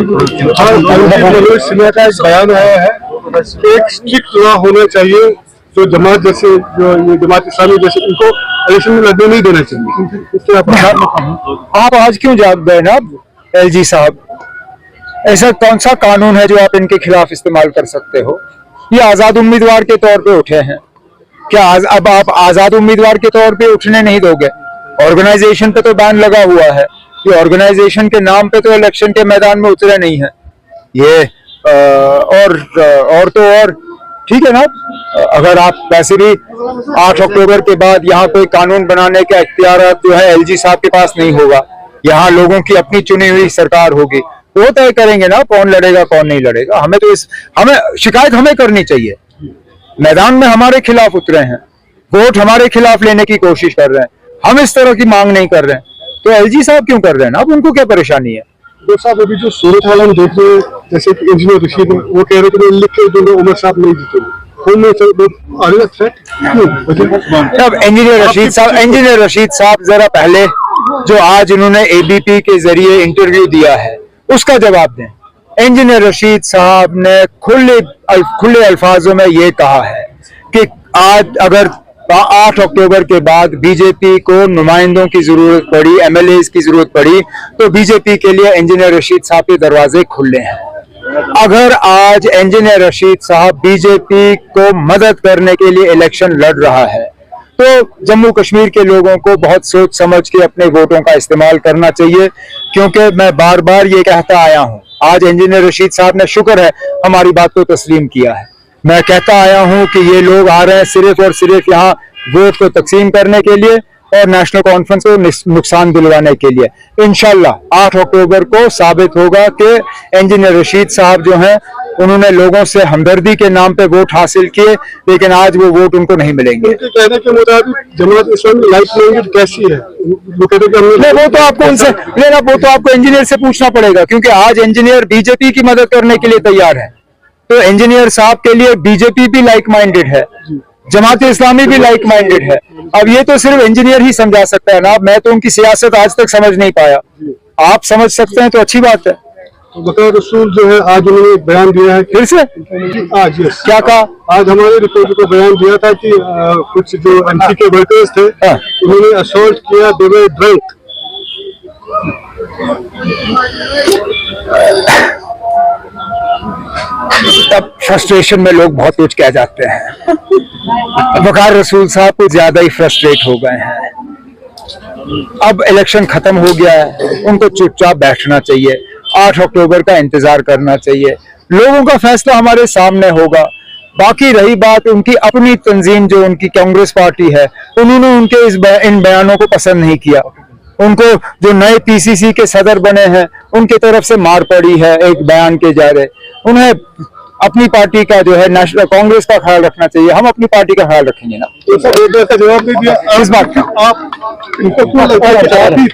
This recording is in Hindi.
मनोज सिन्हा का एक बयान आया है, एक स्ट्रिक्ट लॉ होना चाहिए जो जमात जैसे जो ये जमात इस्लामी जैसे इनको इलेक्शन में लड़ने नहीं देना चाहिए। इससे आप आज क्यों जाग गए ना एलजी साहब? ऐसा कौन सा कानून है जो आप इनके खिलाफ इस्तेमाल कर सकते हो? ये आजाद उम्मीदवार के तौर पे उठे हैं, क्या अब आप आजाद उम्मीदवार के तौर पे उठने नहीं दोगे? ऑर्गेनाइजेशन पे तो बैन लगा हुआ है, ये ऑर्गेनाइजेशन के नाम पे तो इलेक्शन के मैदान में उतरे नहीं है ये। और तो और ठीक है ना, अगर आप वैसे भी 8 अक्टूबर के बाद यहाँ कोई कानून बनाने का इख्तियार जो है एलजी साहब के पास नहीं होगा। यहाँ लोगों की अपनी चुनी हुई सरकार होगी, वो तय करेंगे ना कौन लड़ेगा कौन नहीं लड़ेगा। हमें शिकायत हमें करनी चाहिए। मैदान में हमारे खिलाफ उतरे हैं, वोट हमारे खिलाफ लेने की कोशिश कर रहे हैं, हम इस तरह की मांग नहीं कर रहे हैं, तो एलजी साहब क्यों कर रहे हैं ना? अब उनको क्या परेशानी है? तो साहब अभी जो सूरत वाला हम देख रहे हैं, जैसे कि इंजीनियर रशीद वो कह रहे थे लिख के दूंगा उमर साहब नहीं जीतेंगे। अब इंजीनियर रशीद साहब जरा पहले जो आज उन्होंने एबीपी के जरिए इंटरव्यू दिया है उसका जवाब दें। इंजीनियर रशीद साहब ने खुले अल्फाजों में ये कहा है कि आज अगर 8 अक्टूबर के बाद बीजेपी को नुमाइंदों की जरूरत पड़ी, एमएलए की जरूरत पड़ी, तो बीजेपी के लिए इंजीनियर रशीद साहब के दरवाजे खुले हैं। अगर आज इंजीनियर रशीद साहब बीजेपी को मदद करने के लिए इलेक्शन लड़ रहा है तो जम्मू कश्मीर के लोगों को बहुत सोच समझ के अपने वोटों का इस्तेमाल करना चाहिए, क्योंकि मैं बार बार ये कहता आया हूं। आज इंजीनियर रशीद साहब ने शुक्र है हमारी बात को तस्लीम किया है। मैं कहता आया हूं कि ये लोग आ रहे हैं सिर्फ और सिर्फ यहाँ वोट को तकसीम करने के लिए और नेशनल कॉन्फ्रेंस को नुकसान दिलवाने के लिए। इंशाल्लाह 8 अक्टूबर को साबित होगा कि इंजीनियर रशीद साहब जो हैं उन्होंने लोगों से हमदर्दी के नाम पे वोट हासिल किए, लेकिन आज वो वोट उनको नहीं मिलेंगे। उनके कहने के मुताबिक जमात इस्लामी लाइफ लैंग्वेज कैसी है? वो कहते हैं कि वो तो आपको उनसे लेना, वो तो आपको इंजीनियर से पूछना पड़ेगा, क्योंकि आज इंजीनियर बीजेपी की मदद करने के लिए तैयार है। तो इंजीनियर साहब के लिए बीजेपी भी लाइक माइंडेड है, जमात इस्लामी भी लाइक माइंडेड है। अब ये तो सिर्फ इंजीनियर ही समझा सकता है ना, मैं तो उनकी सियासत आज तक समझ नहीं पाया। आप समझ सकते हैं तो अच्छी बात है। तो बकौर रसूल जो है आज उन्होंने एक बयान दिया है फिर से आज क्या कहा? आज हमारे रिपोर्टर को बयान दिया था कि कुछ जो एमपी के वर्कर्स थे उन्होंने असॉल्ट किया, दे वर ड्रंक। तब फ्रस्ट्रेशन में लोग बहुत कुछ कह जाते हैं। वकार रसूल साहब कुछ ज्यादा ही फ्रस्ट्रेट हो गए हैं। अब इलेक्शन खत्म हो गया है, उनको चुपचाप बैठना चाहिए, 8 अक्टूबर का इंतजार करना चाहिए। लोगों का फैसला हमारे सामने होगा। बाकी रही बात उनकी अपनी तंजीम जो उनकी कांग्रेस पार्टी है, उन्होंने उनके इन बयानों को पसंद नहीं किया। उनको जो नए पीसीसी के सदर बने हैं उनकी तरफ से मार पड़ी है एक बयान के जारे। उन्हें अपनी पार्टी का जो है नेशनल कांग्रेस का ख्याल रखना चाहिए। हम अपनी पार्टी का ख्याल रखेंगे ना। जवाब नहीं दिया इस बात का। आप इनको क्यों लगता है